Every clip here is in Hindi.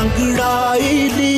अंगड़ाई ली।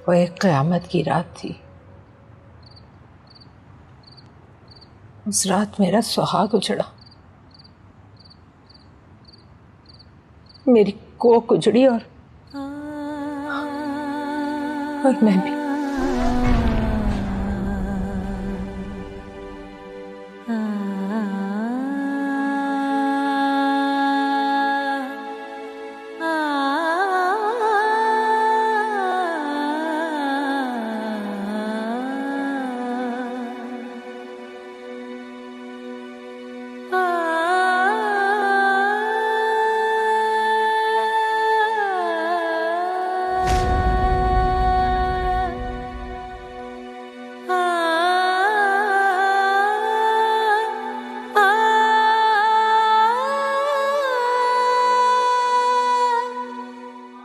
वो एक क़यामत की रात थी। उस रात मेरा सुहाग उजड़ा, मेरी कोख उजड़ी और मैं भी।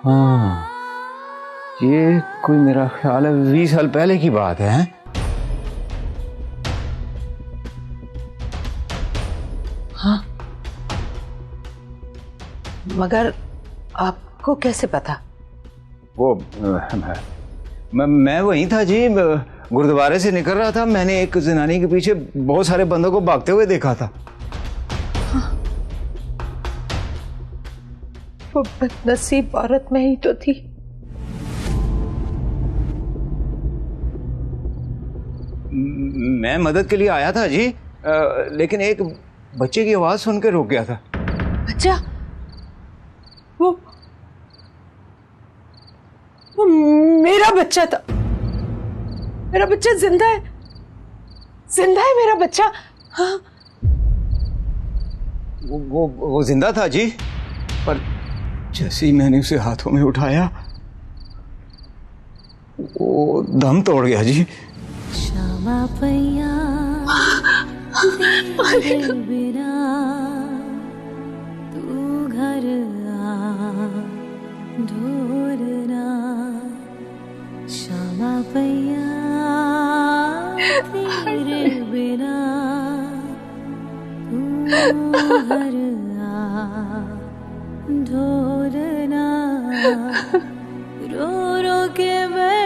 हाँ, ये कोई मेरा ख्याल है 20 साल पहले की बात है। हाँ, मगर आपको कैसे पता? वो मैं वहीं था जी, गुरुद्वारे से निकल रहा था। मैंने एक जनानी के पीछे बहुत सारे बंदों को भागते हुए देखा था। हाँ, वो बदनसीब औरत में ही तो थी। मैं मदद के लिए आया था जी, लेकिन एक बच्चे की आवाज सुन के रुक गया था। बच्चा? वो मेरा बच्चा था। मेरा बच्चा जिंदा है, जिंदा है मेरा बच्चा। हाँ, वो जिंदा था जी, पर जैसे ही मैंने उसे हाथों में उठाया वो दम तोड़ गया जी। शामा पैया तेरे बिना तू घर आ ढोरना। शामा पैया तेरे बिना तू घर आ ढोरना। रो रो के मैं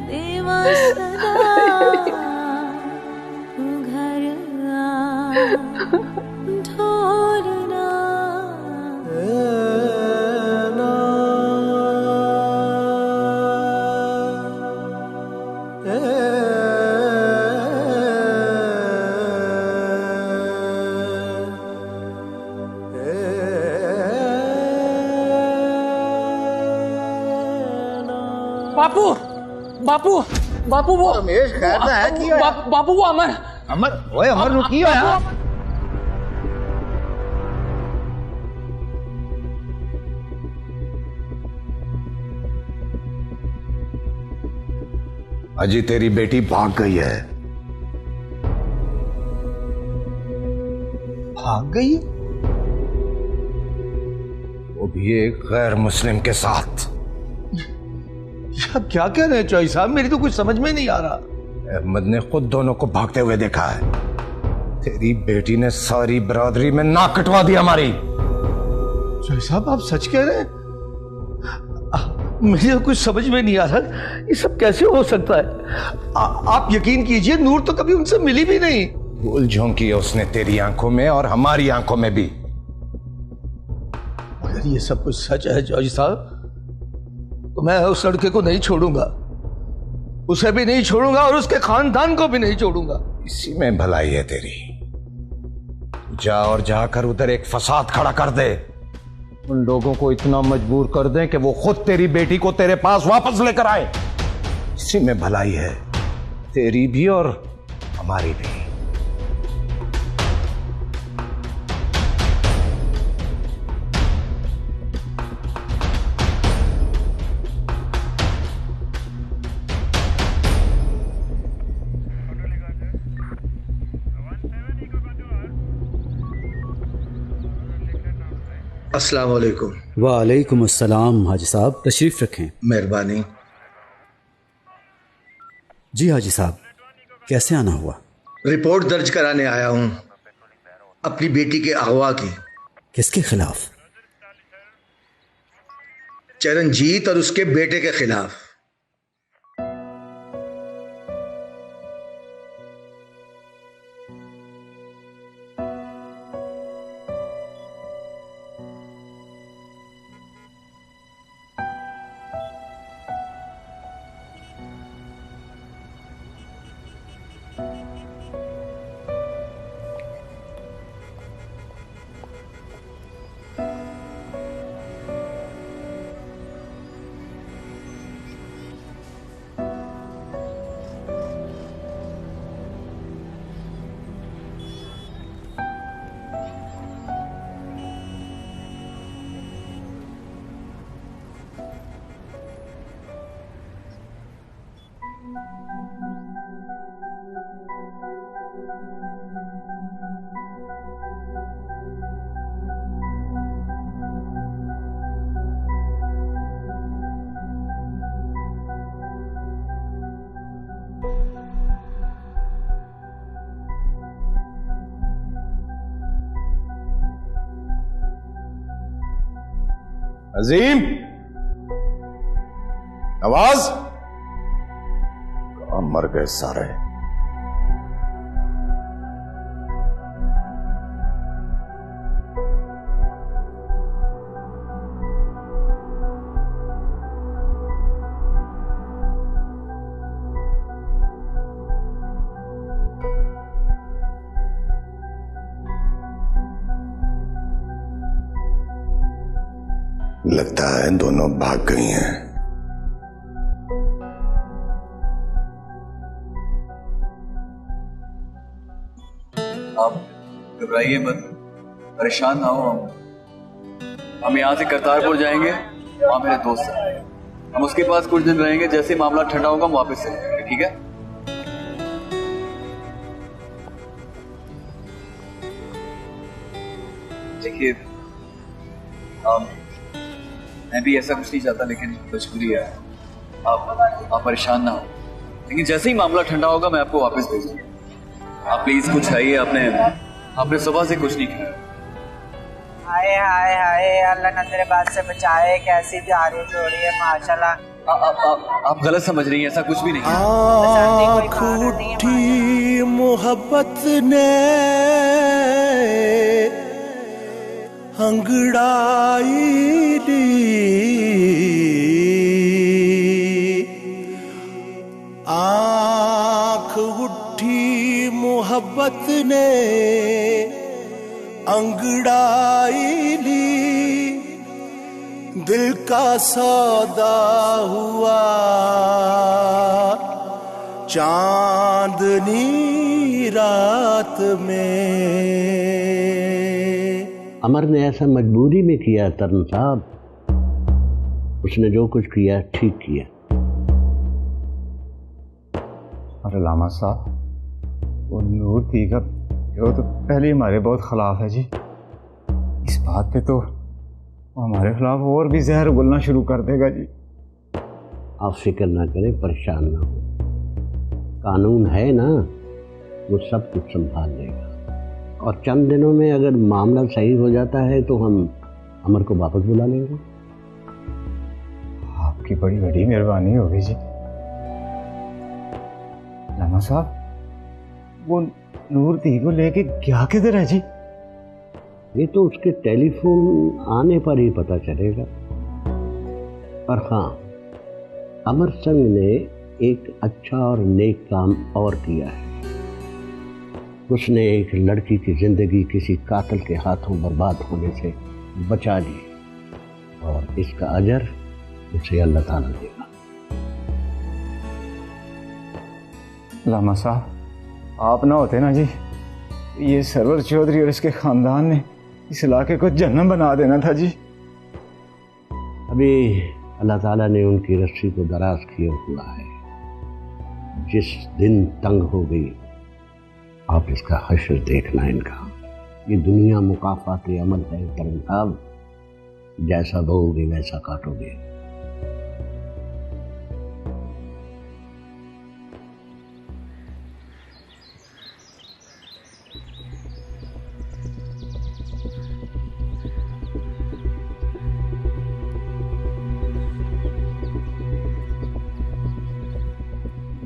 देवा सदा तू घर आ ढोरना। बापू बापू बापू वो रमेश खैर ना है कि बापू वो अमर ओए अमर रुकी हो यार। अजी तेरी बेटी भाग गई है। भाग गई? वो भी एक गैर मुस्लिम के साथ। क्या कह रहे हैं चौधरी साहब, मेरी तो कुछ समझ में नहीं आ रहा। अहमद ने खुद दोनों को भागते हुए देखा है। तेरी बेटी ने सारी बरादरी में नाक कटवा दी हमारी। चौधरी साहब आप सच कह रहे हैं? मुझे तो कुछ समझ में नहीं आ रहा, ये सब कैसे हो सकता है। आप यकीन कीजिए, नूर तो कभी उनसे मिली भी नहीं। भूल झोंकी है उसने तेरी आंखों में और हमारी आंखों में भी। अगर ये सब कुछ सच है जॉर्ज साहब, तो मैं उस लड़के को नहीं छोड़ूंगा, उसे भी नहीं छोड़ूंगा और उसके खानदान को भी नहीं छोड़ूंगा। इसी में भलाई है तेरी। जा और जाकर उधर एक फसाद खड़ा कर दे, उन लोगों को इतना मजबूर कर दे कि वो खुद तेरी बेटी को तेरे पास वापस लेकर आए। इसी में भलाई है तेरी भी और हमारी भी। अस्सलाम वालेकुम। वालेकुम अस्सलाम। हाजी साहब तशरीफ रखें। मेहरबानी। जी हाजी साहब, कैसे आना हुआ? रिपोर्ट दर्ज कराने आया हूं अपनी बेटी के अगवा की। किसके खिलाफ? चरणजीत और उसके बेटे के खिलाफ। अजीम, नवाज, कहां मर गए सारे। लगता है दोनों भाग गई हैं। आप घबराइए मत, परेशान ना हो। हम यहाँ से करतारपुर जाएंगे, वहां मेरे दोस्त हैं, हम उसके पास कुछ दिन रहेंगे। जैसे मामला ठंडा होगा हम वापस चले जाएंगे, ठीक है? देखिए, मैं भी ऐसा कुछ नहीं चाहता, लेकिन मजबूरी है। आप परेशान ना हो, लेकिन जैसे ही मामला ठंडा होगा मैं आपको वापस भेजूंगा। आप प्लीज कुछ खाइए। आपने सुबह से कुछ नहीं खाया। हाय हाय हाय, अल्लाह ना तेरे बात से बचाए। कैसी प्यारी जोड़ी है माशाल्लाह। आप गलत समझ रही हैं, ऐसा कुछ भी नहीं है। आँख उठी मोहब्बत ने अंगड़ाई ली, आँख उठी मोहब्बत ने अंगड़ाई ली, दिल का सौदा हुआ चांदनी रात में। अमर ने ऐसा मजबूरी में किया तरन साहब, उसने जो कुछ किया ठीक किया। अरे लामा साहब, वो नूर थी का वो तो पहले ही हमारे बहुत खिलाफ है जी। इस बात पे तो हमारे खिलाफ और भी जहर उगलना शुरू कर देगा जी। आप फिक्र ना करें, परेशान ना हो, कानून है ना, वो सब कुछ संभाल लेगा। और चंद दिनों में अगर मामला सही हो जाता है तो हम अमर को वापस बुला लेंगे। आपकी बड़ी बड़ी मेहरबानी होगी जी। लामा साहब, वो नूर दी को लेके क्या किधर है जी? ये तो उसके टेलीफोन आने पर ही पता चलेगा। पर हाँ, अमर सिंह ने एक अच्छा और नेक काम और किया है। उसने एक लड़की की जिंदगी किसी कातिल के हाथों बर्बाद होने से बचा ली, और इसका अजर उसे अल्लाह ताला देगा। लामा साहब, आप ना होते ना जी, ये सरवर चौधरी और इसके खानदान ने इस इलाके को जन्नत बना देना था जी। अभी अल्लाह ताला ने उनकी रस्सी को दराज किया हुआ है। जिस दिन तंग हो गई, आप इसका हश्र देखना इनका। ये दुनिया मुकाफात अमल है करम साहब, जैसा बोओगे वैसा काटोगे।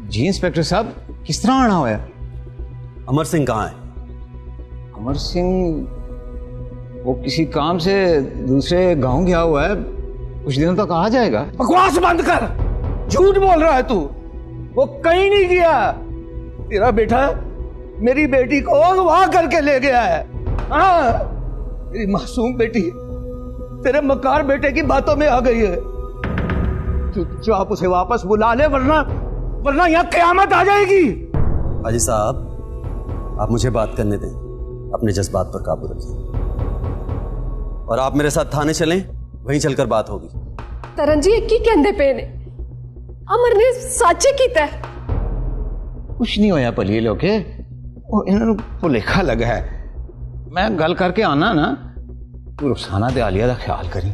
जी इंस्पेक्टर साहब, किस तरह आना हुआ है? अमर सिंह कहाँ है? अमर सिंह वो किसी काम से दूसरे गांव गया हुआ है, कुछ दिनों तक आ जाएगा। बकवास बंद कर, झूठ बोल रहा है तू। वो कहीं नहीं गया। तेरा बेटा मेरी बेटी को अगवा करके ले गया है। हाँ, मेरी मासूम बेटी तेरे मकार बेटे की बातों में आ गई है। चुपचाप उसे वापस बुला ले, वरना यहाँ कयामत आ जाएगी। हाजी साहब, आप मुझे बात करने दें, अपने जज्बात पर काबू रखें, और आप मेरे साथ थाने चलें, वहीं चलकर बात होगी। तरन जी एक ही कहंदे पे ने, अमर ने साचे कीता है। कुछ नहीं होया भली लोके, वो इन्होंने भुलेखा लगा है। मैं गल करके आना ना, तू रुखसाना दे आलिया दा ख्याल करी।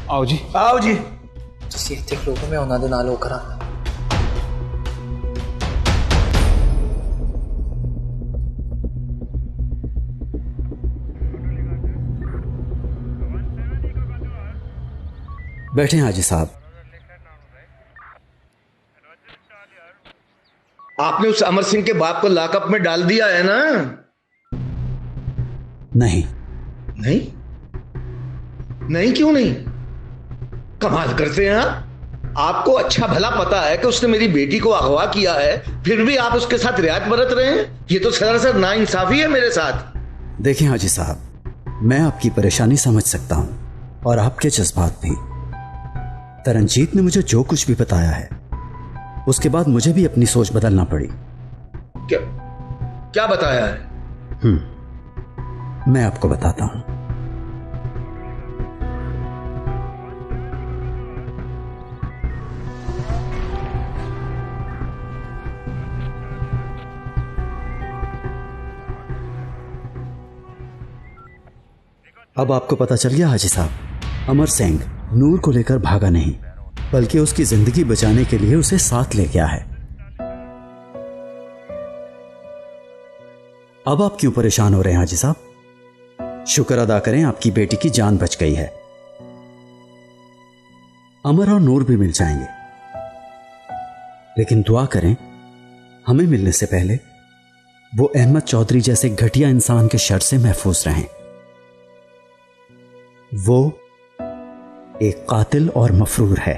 आओ जी, आओ जी। ਤੁਸੀਂ ਇੱਥੇ ਖਲੋਗੇ, ਮੈਂ ਉਹਨਾਂ ਦੇ ਨਾਲ ਉਹ ਕਰਾਂ। बैठे हाजी साहब। आपने उस अमर सिंह के बाप को लॉकअप में डाल दिया है ना? नहीं। नहीं? नहीं क्यों नहीं? कमाल करते हैं आप। आपको अच्छा भला पता है कि उसने मेरी बेटी को अगवा किया है, फिर भी आप उसके साथ रियायत बरत रहे हैं। ये तो सरासर नाइंसाफी है मेरे साथ। देखें हाजी साहब, मैं आपकी परेशानी समझ सकता हूं और आपके जज्बात भी। तरनजीत ने मुझे जो कुछ भी बताया है, उसके बाद मुझे भी अपनी सोच बदलना पड़ी। क्या बताया है? मैं आपको बताता हूं। अब आपको पता चल गया हाजी साहब, अमर सिंह नूर को लेकर भागा नहीं, बल्कि उसकी जिंदगी बचाने के लिए उसे साथ ले गया है। अब आप क्यों परेशान हो रहे हैं हाजी साहब? शुक्र अदा करें, आपकी बेटी की जान बच गई है। अमर और नूर भी मिल जाएंगे, लेकिन दुआ करें हमें मिलने से पहले वो अहमद चौधरी जैसे घटिया इंसान के शर से महफूज रहें। वो एक कातिल और मफरूर है।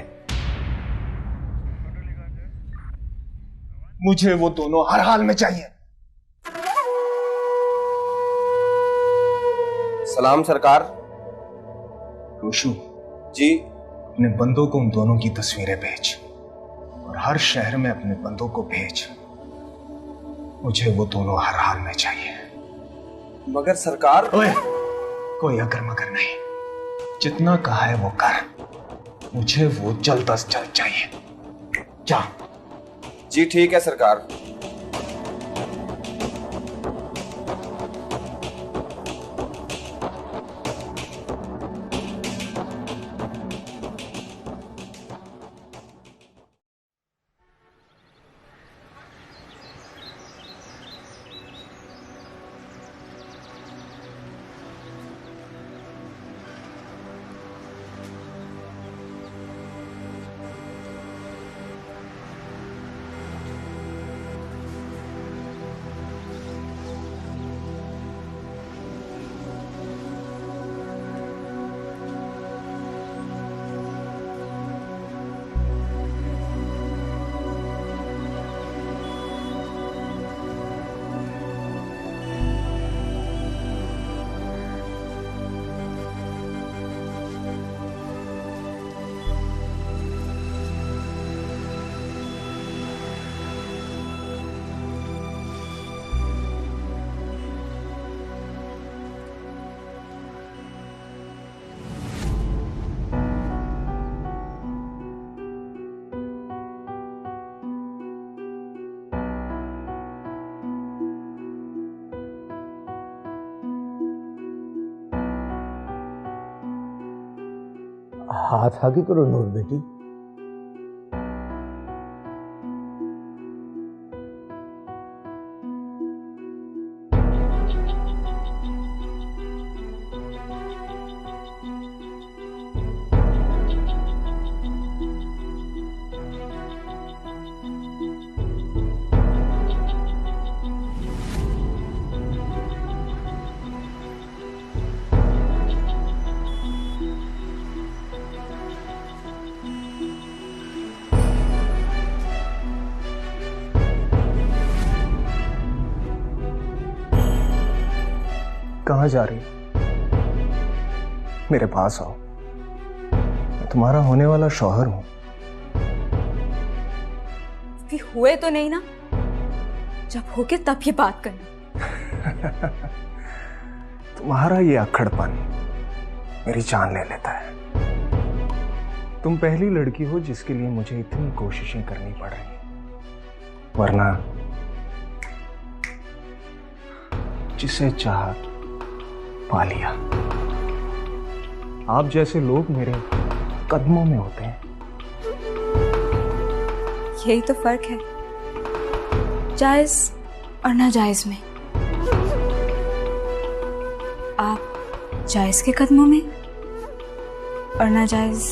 मुझे वो दोनों हर हाल में चाहिए। सलाम सरकार। रोशू जी। अपने बंदों को उन दोनों की तस्वीरें भेज, और हर शहर में अपने बंदों को भेज। मुझे वो दोनों हर हाल में चाहिए। मगर सरकार। ओए, कोई अगर मगर नहीं, जितना कहा है वो कर। मुझे वो जल्द अज जल्द चाहिए। जा। जी ठीक है सरकार। हाथ आगे करो नूर बेटी। कहाँ जा रही? मेरे पास आओ, मैं तुम्हारा होने वाला शौहर हूं। भी हुए तो नहीं ना? जब होके तब ये बात करना। तुम्हारा ये अक्खड़पन मेरी जान ले लेता है। तुम पहली लड़की हो जिसके लिए मुझे इतनी कोशिशें करनी पड़ रही हैं, वरना जिसे चाहा पा लिया। आप जैसे लोग मेरे कदमों में होते हैं। यही तो फर्क है जायज और नाजायज में। आप जायज के कदमों में और नाजायज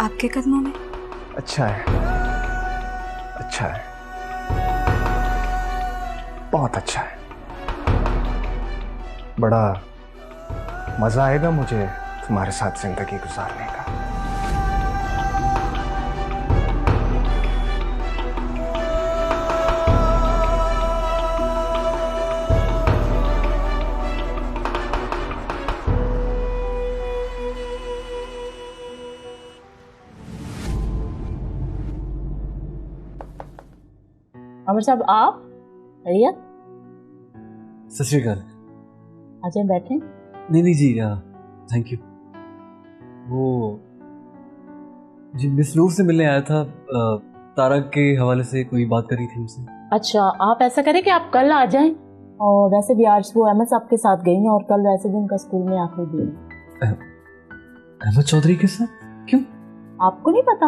आपके कदमों में। अच्छा है, अच्छा है, बहुत अच्छा है। बड़ा मजा आएगा मुझे तुम्हारे साथ जिंदगी गुजारने का। अमर साहब, आप भैया सत श्री अकाल। आ जाए, बैठे। नहीं जी, थैंक यू। वो जी मिस नूर से मिलने आया था, तारा के हवाले से कोई बात करी थी उनसे। अच्छा, आप ऐसा करें कि आप कल आ जाएं। और वैसे भी आज वो अहमद साहब के साथ गई हैं और कल वैसे भी उनका स्कूल में आखिरी दिन। अहमद चौधरी के साथ? क्यों? आपको नहीं पता?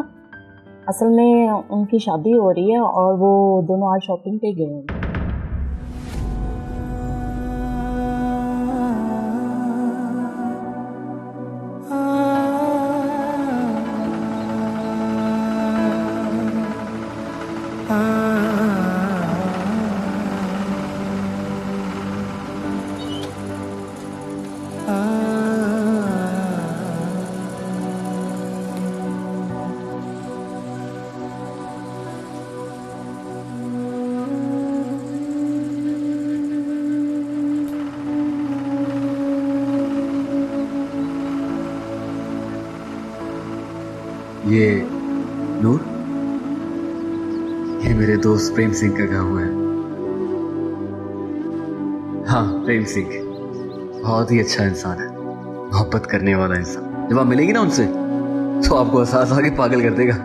असल में उनकी शादी हो रही है और वो दोनों आज शॉपिंग पे गए हैं। ये नूर, ये मेरे दोस्त प्रेम सिंह का गाँव है। हाँ, प्रेम सिंह बहुत ही अच्छा इंसान है, मोहब्बत करने वाला इंसान। जब आप मिलेंगे ना उनसे तो आपको एहसास आके पागल कर देगा।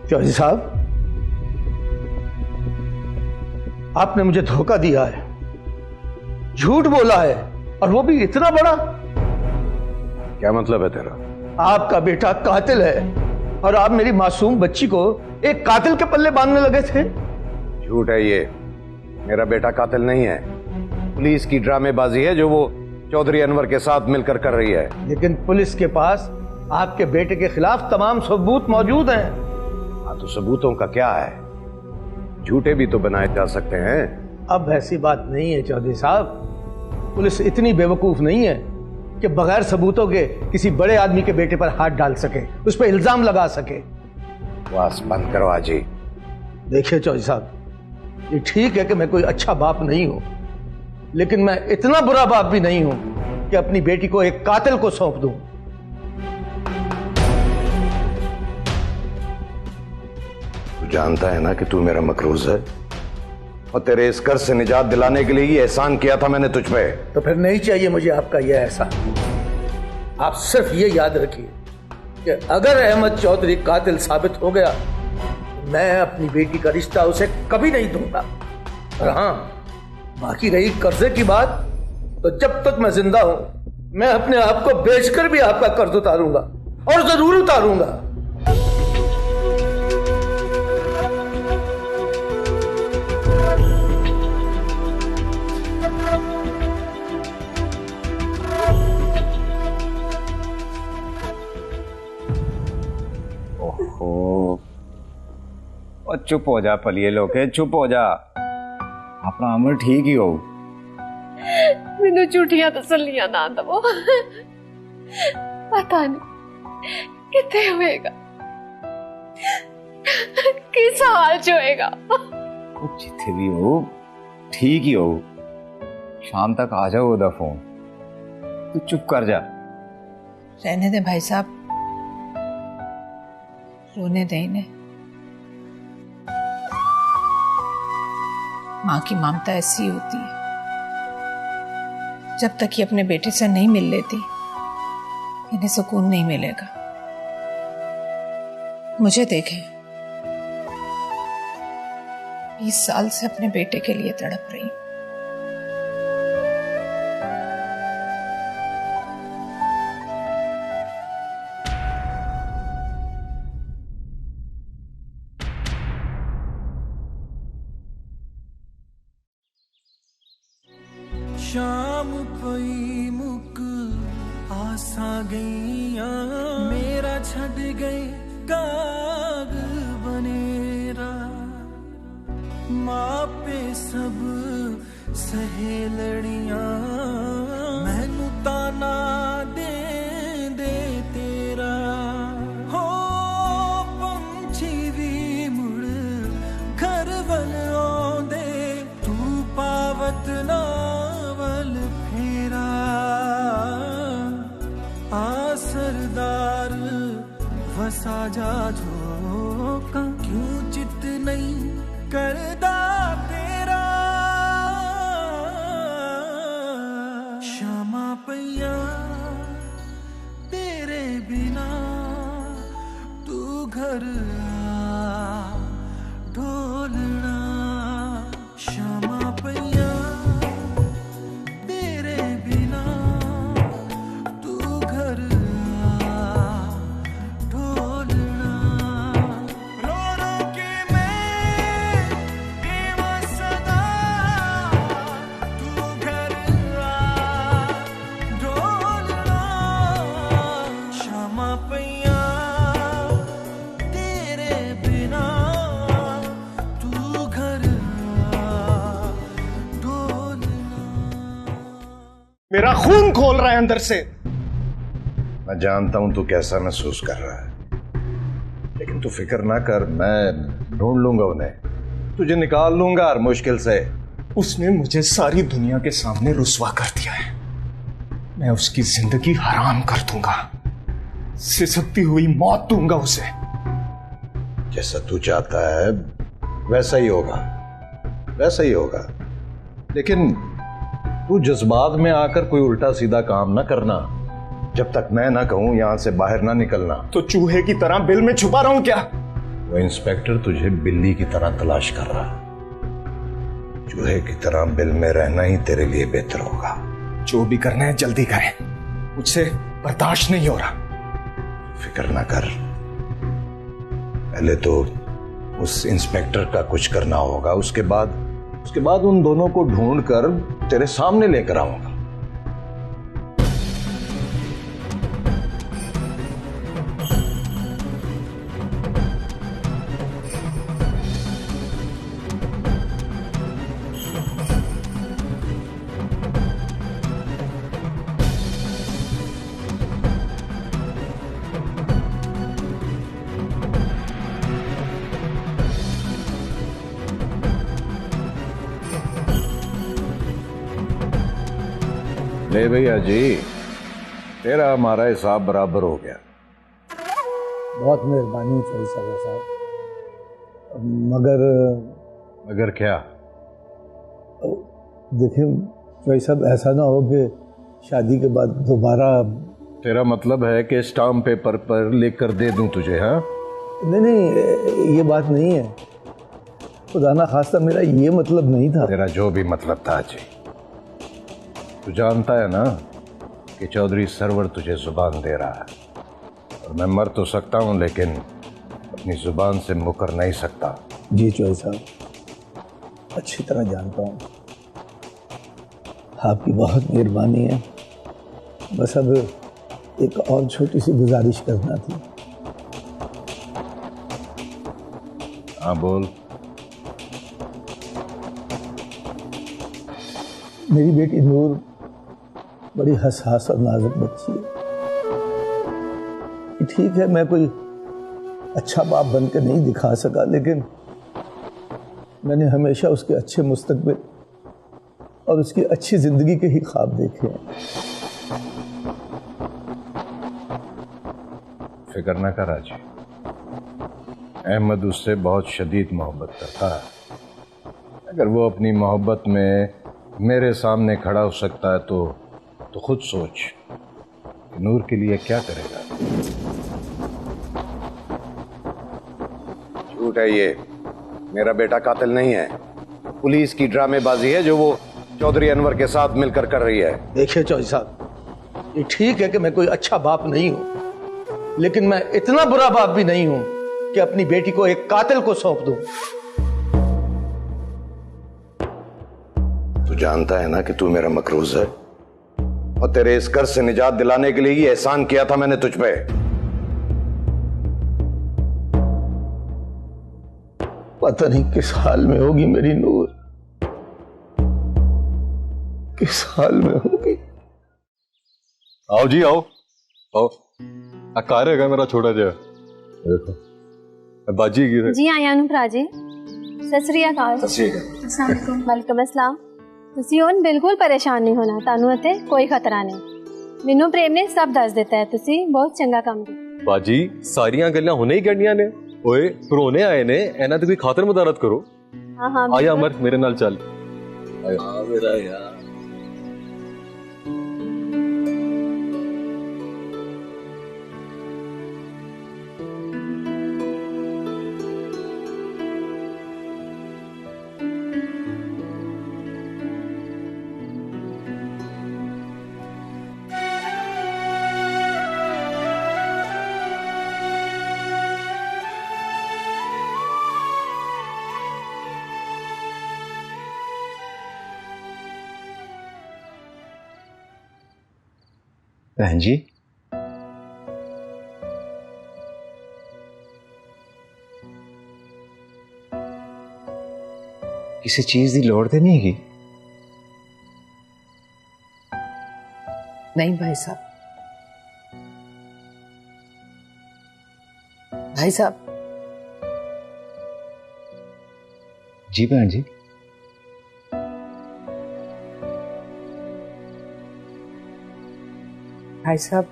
चौधरी साहब, आपने मुझे धोखा दिया है, झूठ बोला है, और वो भी इतना बड़ा। क्या मतलब है तेरा? आपका बेटा कातिल है और आप मेरी मासूम बच्ची को एक कातिल के पल्ले बांधने लगे थे। झूठ है ये, मेरा बेटा कातिल नहीं है। पुलिस की ड्रामेबाजी है जो वो चौधरी अनवर के साथ मिलकर कर रही है। लेकिन पुलिस के पास आपके बेटे के खिलाफ तमाम सबूत मौजूद हैं। हाँ, तो सबूतों का क्या है? झूठे भी तो बनाए जा सकते हैं। अब ऐसी बात नहीं है चौधरी साहब, पुलिस इतनी बेवकूफ नहीं है कि बगैर सबूतों के किसी बड़े आदमी के बेटे पर हाथ डाल सके, उस पर इल्जाम लगा सके। बस बंद करो आजी। देखिए चौधरी साहब, ये ठीक है कि मैं कोई अच्छा बाप नहीं हूं, लेकिन मैं इतना बुरा बाप भी नहीं हूं कि अपनी बेटी को एक कातिल को सौंप दूं। तू जानता है ना कि तू मेरा मकरूज है, और तेरे इस कर्ज से निजात दिलाने के लिए ही एहसान किया था मैंने तुझ पे। तो फिर नहीं चाहिए मुझे आपका यह एहसान। आप सिर्फ ये याद रखिए कि अगर अहमद चौधरी कातिल साबित हो गया, मैं अपनी बेटी का रिश्ता उसे कभी नहीं दूंगा। और हां, बाकी रही कर्जे की बात, तो जब तक मैं जिंदा हूं मैं अपने आप को बेचकर भी आपका कर्ज उतारूंगा, और जरूर उतारूंगा। और चुप हो जा पलिए लोके, चुप हो जा। अपना अमर ठीक ही हो। मैनू झूठियां तसल्लियां ना दवो। पता नहीं कितने होएगा, किस हाल च होएगा। जिथे भी हो ठीक ही हो। शाम तक आ जाओ उधर फोन। तू चुप कर जा। रहने दे भाई साहब, रोने दे इन्हें। माँ की ममता ऐसी होती है, जब तक ये अपने बेटे से नहीं मिल लेती इन्हें सुकून नहीं मिलेगा। मुझे देखें, 20 साल से अपने बेटे के लिए तड़प रही हूं। शाम पई मुक आसा गईया, मेरा छड़ गए काग बनेरा। मापे सब सहेलड़ियां, मैनू ताना दे दे तेरा। हो पंछी भी मुड़ घर वल आउंदे, तू पावत ना सरदार वसा जा झोंका, क्यों चित नहीं करदा तेरा। शामा पैया तेरे बिना, तू घर आ ढोलना। शामा पैया तेरे बिना, मेरा खून खोल रहा है अंदर से। मैं जानता हूं तू कैसा महसूस कर रहा है, लेकिन तू फिक्र ना कर, मैं ढूंढ लूंगा उन्हें, तुझे निकाल लूंगा हर मुश्किल से। उसने मुझे सारी दुनिया के सामने रुस्वा कर दिया है, मैं उसकी जिंदगी हराम कर दूंगा, सिसकती हुई मौत दूंगा उसे। जैसा तू चाहता है वैसा ही होगा, वैसा ही होगा, लेकिन तू जज्बात में आकर कोई उल्टा सीधा काम ना करना। जब तक मैं ना कहूं यहां से बाहर ना निकलना। तो चूहे की तरह बिल में छुपा रहा हूं क्या? वो इंस्पेक्टर तुझे बिल्ली की तरह तलाश कर रहा। चूहे की तरह बिल में रहना ही तेरे लिए बेहतर होगा। जो भी करना है जल्दी करें, मुझसे बर्दाश्त नहीं हो रहा। फिक्र ना कर, पहले तो उस इंस्पेक्टर का कुछ करना होगा, उसके बाद उन दोनों को ढूंढकर तेरे सामने लेकर आऊंगा। ले भैया जी, तेरा हमारा हिसाब बराबर हो गया। बहुत मेहरबानी चौधरी साहब। मगर क्या? देखिए चौधरी साहब, ऐसा ना हो कि शादी के बाद दोबारा। तेरा मतलब है कि स्टाम्प पेपर पर लिख कर दे दूं तुझे? हाँ नहीं, ये बात नहीं है। खुदा ना खास्ता मेरा ये मतलब नहीं था। तेरा जो भी मतलब था जी, तू जानता है ना कि चौधरी सरवर तुझे जुबान दे रहा है, और मैं मर तो सकता हूं लेकिन अपनी जुबान से मुकर नहीं सकता। जी चौधरी साहब, अच्छी तरह जानता हूँ। आपकी बहुत मेहरबानी है। बस अब एक और छोटी सी गुजारिश करना थी। हाँ बोल। मेरी बेटी नूर बड़ी हसास और नाजुक बच्ची है। ठीक है, मैं कोई अच्छा बाप बनकर नहीं दिखा सका, लेकिन मैंने हमेशा उसके अच्छे मुस्तकबिल और उसकी अच्छी जिंदगी के ही ख्वाब देखे हैं। फिक्र न कर राजी, अहमद उससे बहुत शदीद मोहब्बत करता है। अगर वो अपनी मोहब्बत में मेरे सामने खड़ा हो सकता है तो खुद सोच कि नूर के लिए क्या करेगा। झूठ है ये, मेरा बेटा कातिल नहीं है। पुलिस की ड्रामेबाजी है जो वो चौधरी अनवर के साथ मिलकर कर रही है। देखिए चौधरी साहब, ये ठीक है कि मैं कोई अच्छा बाप नहीं हूं, लेकिन मैं इतना बुरा बाप भी नहीं हूं कि अपनी बेटी को एक कातिल को सौंप दूं। तू जानता है ना कि तू मेरा मकरूज है, और तेरे इस कर्ज से निजात दिलाने के लिए ही एहसान किया था मैंने तुझ पे। पता नहीं किस हाल में होगी मेरी नूर, किस हाल में होगी। आओ जी आओ आओ। कार्य है मेरा छोटा जहा देखो बाजी की जी आया ਨੂੰ ਭਰਾ ਜੀ ਸਤਿ ਸ੍ਰੀ ਅਕਾਲ। ਸਤਿ ਸ੍ਰੀ ਅਕਾਲ। अस्सलाम वालेकुम। ਵਾਲੇਕੁਮ अस्सलाम। ਤੁਸੀਂ ਹੁਣ ਬਿਲਕੁਲ ਪਰੇਸ਼ਾਨ ਨਹੀਂ ਹੋਣਾ, ਤੁਹਾਨੂੰ ਅਤੇ ਕੋਈ ਖਤਰਾ ਨਹੀਂ। ਮੈਨੂੰ ਪ੍ਰੇਮ ਨੇ ਸਭ ਦੱਸ ਦਿੱਤਾ ਹੈ, ਤੁਸੀਂ ਬਹੁਤ ਚੰਗਾ ਕੰਮ ਕੀਤਾ। ਬਾਜੀ ਸਾਰੀਆਂ ਗੱਲਾਂ ਹੁਣੇ ਹੀ ਕਰਨੀਆਂ ਨੇ। ਓਏ ਪਰੋਣੇ ਆਏ ਨੇ, ਇਹਨਾਂ ਦੀ ਕੋਈ ਖਾਤਰ ਮੁਦਾਰਤ ਕਰੋ। ਹਾਂ ਹਾਂ ਆਇਆ ਅਮਰ ਮੇਰੇ ਨਾਲ ਚੱਲ। ਆ ਮੇਰਾ ਯਾਰ बहन जी, किसी चीज की लोड़ तो नहीं है? नहीं भाई साहब, भाई साहब। जी बहन जी। भाई साहब,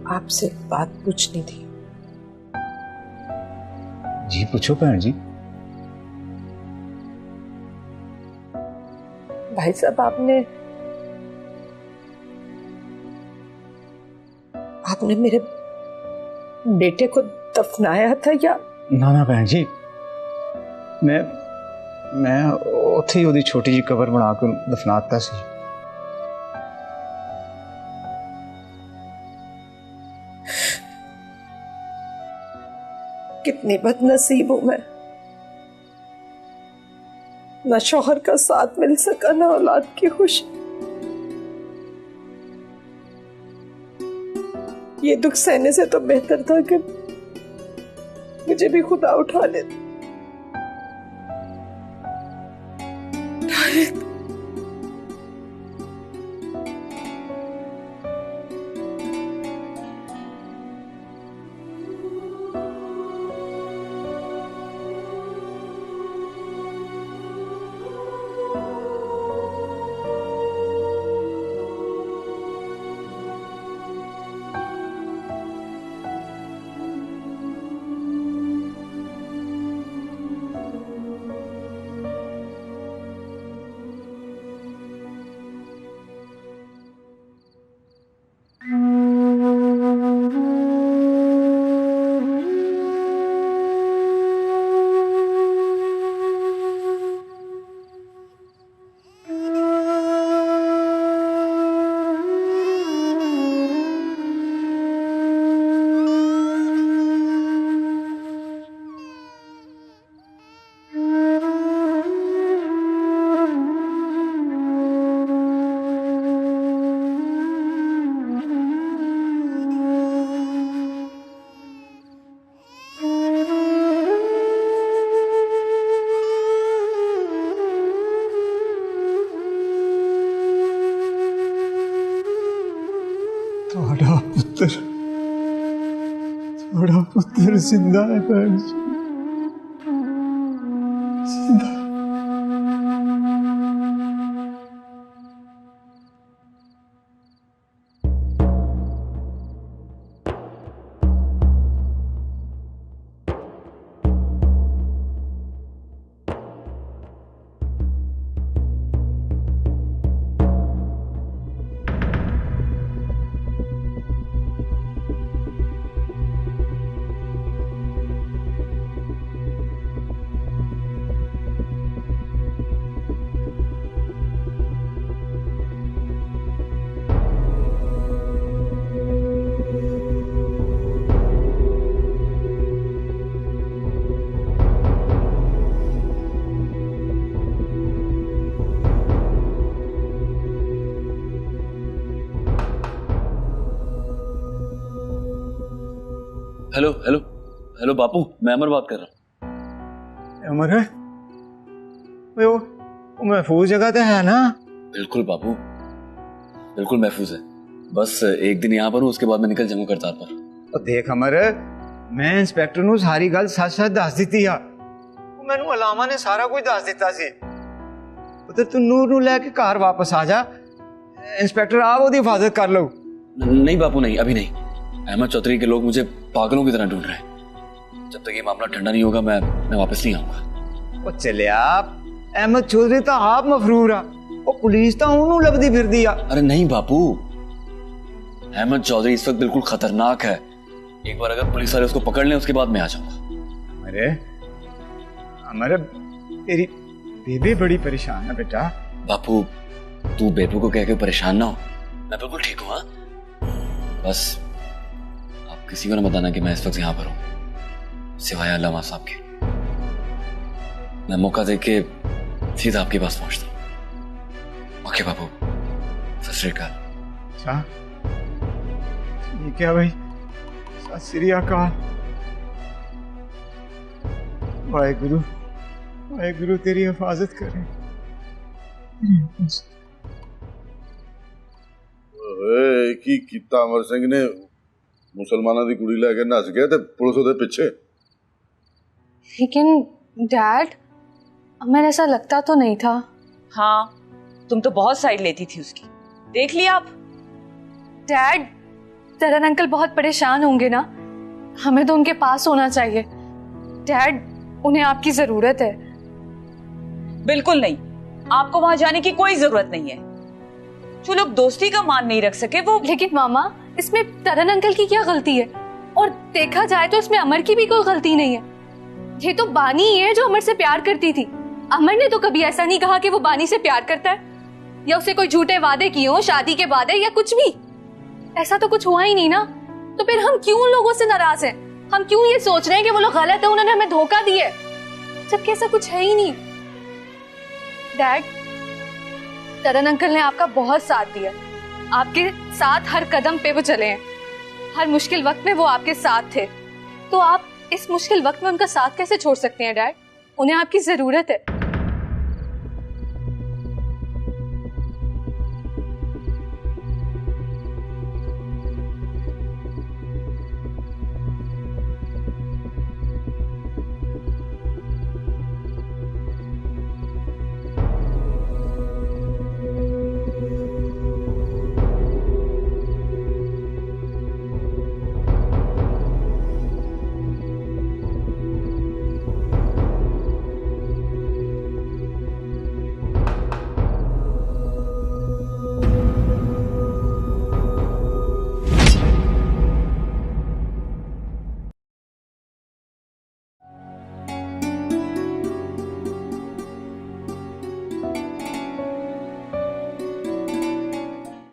आपसे बात पूछनी थी। जी पूछो बहन जी। भाई साहब, आपने मेरे बेटे को दफनाया था या? ना ना बहन जी, मैं उत्थे ही ओदी छोटी जी कबर बना के दफनाता सी। कितनी बदनसीब हूं मैं, ना शौहर का साथ मिल सका, ना औलाद की खुशी। ये दुख सहने से तो बेहतर था कि मुझे भी खुदा उठा ले। थोड़ा पुत्र जिंदा है बहन जी, जिंदा। हेलो हेलो हेलो बापू, मैं अमर बात कर रहा हूँ। अमर है वो महफूज जगह तो है ना? बिल्कुल बापू, बिल्कुल महफूज है। बस एक दिन यहाँ पर हूँ, उसके बाद मैं निकल जाऊंगा करतार पर। तो देख अमर, मैं इंस्पेक्टर नूं सारी गल सच सच दस दी आ। मैनू अलामा ने सारा कुछ दस दिता सी। तो तू नूर नू लेके घर वापस आ जा, इंस्पेक्टर आप ओदी हिफाजत कर लो। नहीं बापू नहीं, अभी नहीं। अहमद चौधरी के लोग मुझे पागलों की तरह ढूंढ रहे हैं। जब तक ये मामला ठंडा नहीं होगा मैं वापस नहीं आऊंगा। ओ चले आप, अहमद चौधरी तो आप मफरूर आ, ओ पुलिस तो उन्होंने लभदी फिरदी आ। अरे नहीं बापू, अहमद चौधरी इस वक्त बिल्कुल खतरनाक है। एक बार अगर पुलिस वाले उसको पकड़ लें, उसके बाद मैं आ जाऊंगा। अरे हमारे तेरी बेबी बड़ी परेशान है बेटा। बापू तू बेबू को कह के परेशान ना हो, मैं बिल्कुल ठीक हूँ। बस आप किसी को ना बताना कि मैं इस वक्त यहाँ पर हूँ, सिवाय अल्लामा साहब के। मैं मौका देख के सीधा आपके पास पहुंचता हूँ। ओके बापू, सत श्री अकाल। अच्छा ठीक है भाई, सत श्री अकाल। वाहेगुरु वाहेगुरु तेरी हिफाजत करे। की कीता अमर सिंह ने मुसलमाना दी कुड़ी लेके नस गया ते पुलिस उहदे पिछे। लेकिन डैड, अमर ऐसा लगता तो नहीं था। हाँ, तुम तो बहुत साइड लेती थी उसकी, देख लिया आप। डैड, तरन अंकल बहुत परेशान होंगे ना, हमें तो उनके पास होना चाहिए। डैड, उन्हें आपकी जरूरत है। बिल्कुल नहीं, आपको वहां जाने की कोई जरूरत नहीं है। जो लोग दोस्ती का मान नहीं रख सके वो। लेकिन मामा, इसमें तरन अंकल की क्या गलती है? और देखा जाए तो इसमें अमर की भी कोई गलती नहीं है। ये तो बानी ही है जो अमर से प्यार करती थी। अमर ने तो कभी ऐसा नहीं कहा कि वो बानी से प्यार करता है, या उसे कोई झूठे वादे किए हो शादी के बाद या कुछ भी। ऐसा तो कुछ हुआ ही नहीं ना। तो फिर हम क्यों उन लोगों से नाराज हैं? हम क्यों ये सोच रहे हैं कि वो लोग गलत है, उन्होंने हमें धोखा दिया, जबकि ऐसा कुछ है ही नहीं। डैड, तरन अंकल ने आपका बहुत साथ दिया, आपके साथ हर कदम पे वो चले हैं। हर मुश्किल वक्त में वो आपके साथ थे, तो आप इस मुश्किल वक्त में उनका साथ कैसे छोड़ सकते हैं डैड? उन्हें आपकी जरूरत है।